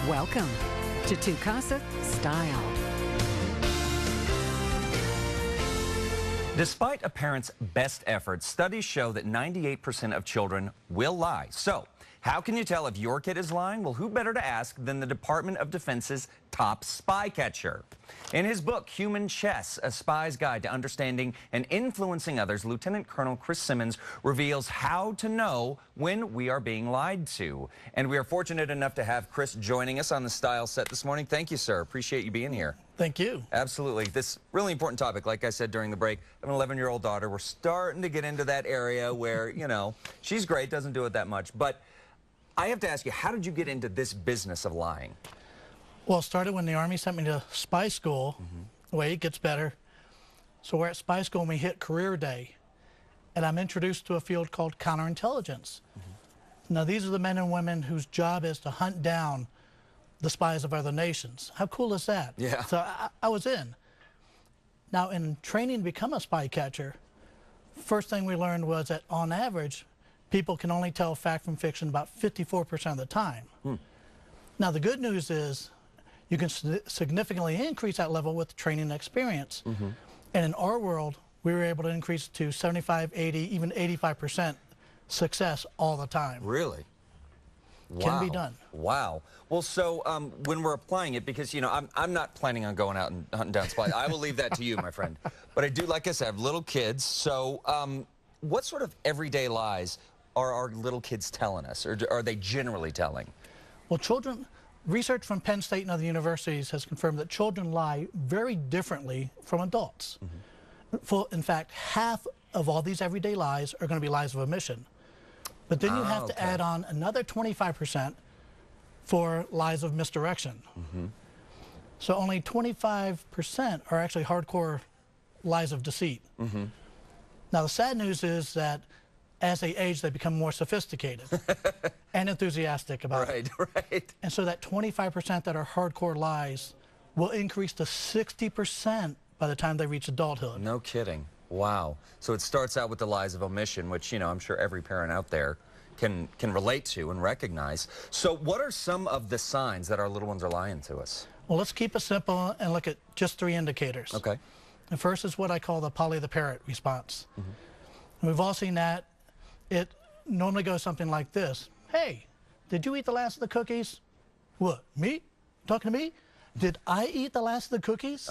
Welcome to KASA Style. Despite a parent's best efforts, studies show that 98% of children will lie. So, how can you tell if your kid is lying? Well, who better to ask than the Department of Defense's top spy catcher? In his book, Human Chess, A Spy's Guide to Understanding and Influencing Others, Lieutenant Colonel Chris Simmons reveals how to know when we are being lied to. And we are fortunate enough to have Chris joining us on the Style set this morning. Thank you, sir. Appreciate you being here. Thank you. Absolutely. This really important topic. Like I said during the break, I have an 11-year-old daughter. We're starting to get into that area where, you know, she's great, doesn't do it that much. But I have to ask you, how did you get into this business of lying? Well, it started when the Army sent me to spy school. Wait, it gets better. So we're at spy school and we hit career day. And I'm introduced to a field called counterintelligence. Now, these are the men and women whose job is to hunt down the spies of other nations. How cool is that? Yeah. So I was in. Now, in training to become a spy catcher, first thing we learned was that on average, people can only tell fact from fiction about 54% of the time. Now, the good news is you can significantly increase that level with training and experience. And in our world, we were able to increase to 75, 80, even 85% success all the time. Really? Wow. Can be done. Wow. Well, so when we're applying it, because, you know, I'm not planning on going out and hunting down spies. I will leave that to you, my friend. But I do, like I said, have little kids. So what sort of everyday lies are our little kids telling us, or are they generally telling? Well, children, research from Penn State and other universities has confirmed that children lie very differently from adults. In fact, half of all these everyday lies are going to be lies of omission. But then you have to add on another 25% for lies of misdirection. So only 25% are actually hardcore lies of deceit. Now, the sad news is that as they age, they become more sophisticated and enthusiastic about it. Right. And so that 25% that are hardcore lies will increase to 60% by the time they reach adulthood. No kidding. Wow. So it starts out with the lies of omission, which, you know, I'm sure every parent out there can relate to and recognize. So what are some of the signs that our little ones are lying to us? Well, let's keep it simple and look at just 3 indicators. Okay. The first is what I call the Polly the Parrot response. And we've all seen that. It normally goes something like this. Hey, did you eat the last of the cookies? What, me? Talking to me? Did I eat the last of the cookies?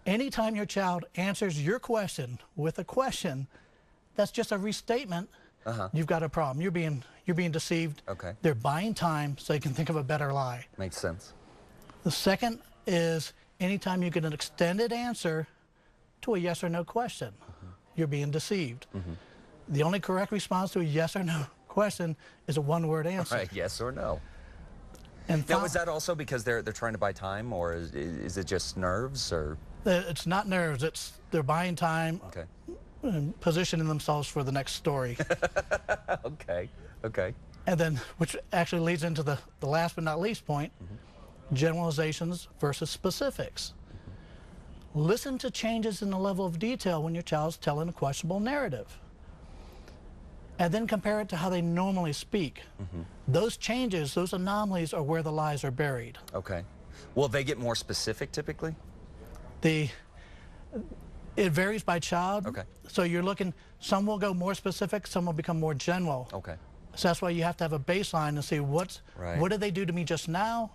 Anytime your child answers your question with a question, that's just a restatement. You've got a problem. You're being deceived. Okay. They're buying time so they can think of a better lie. Makes sense. The second is anytime you get an extended answer to a yes or no question, you're being deceived. The only correct response to a yes or no question is a one-word answer. Right, yes or no. And now, is that also because they're trying to buy time, or is it just nerves, or? It's not nerves. They're buying time. Okay. And positioning themselves for the next story. Okay. And then, which actually leads into the last but not least point, generalizations versus specifics. Listen to changes in the level of detail when your child's telling a questionable narrative. And then compare it to how they normally speak. Those changes, those anomalies are where the lies are buried. Okay. Will they get more specific typically? It varies by child. Okay. So you're looking, some will go more specific, some will become more general. Okay. So that's why you have to have a baseline and see what did they do to me just now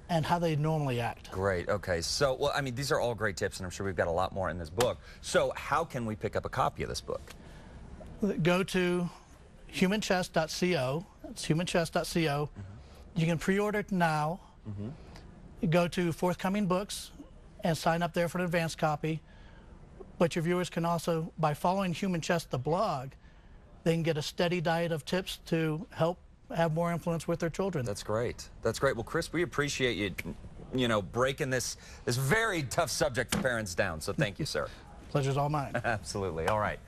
and how they normally act. Great. Okay. So, well, I mean, these are all great tips, and I'm sure we've got a lot more in this book. So how can we pick up a copy of this book? Go to humanchess.co. That's humanchess.co. You can pre-order it now. Go to forthcoming books and sign up there for an advanced copy. But your viewers can also, by following Human Chess, the blog, they can get a steady diet of tips to help have more influence with their children. That's great. That's great. Well, Chris, we appreciate you know, breaking this very tough subject for parents down. So thank you, sir. Pleasure's all mine. Absolutely. All right.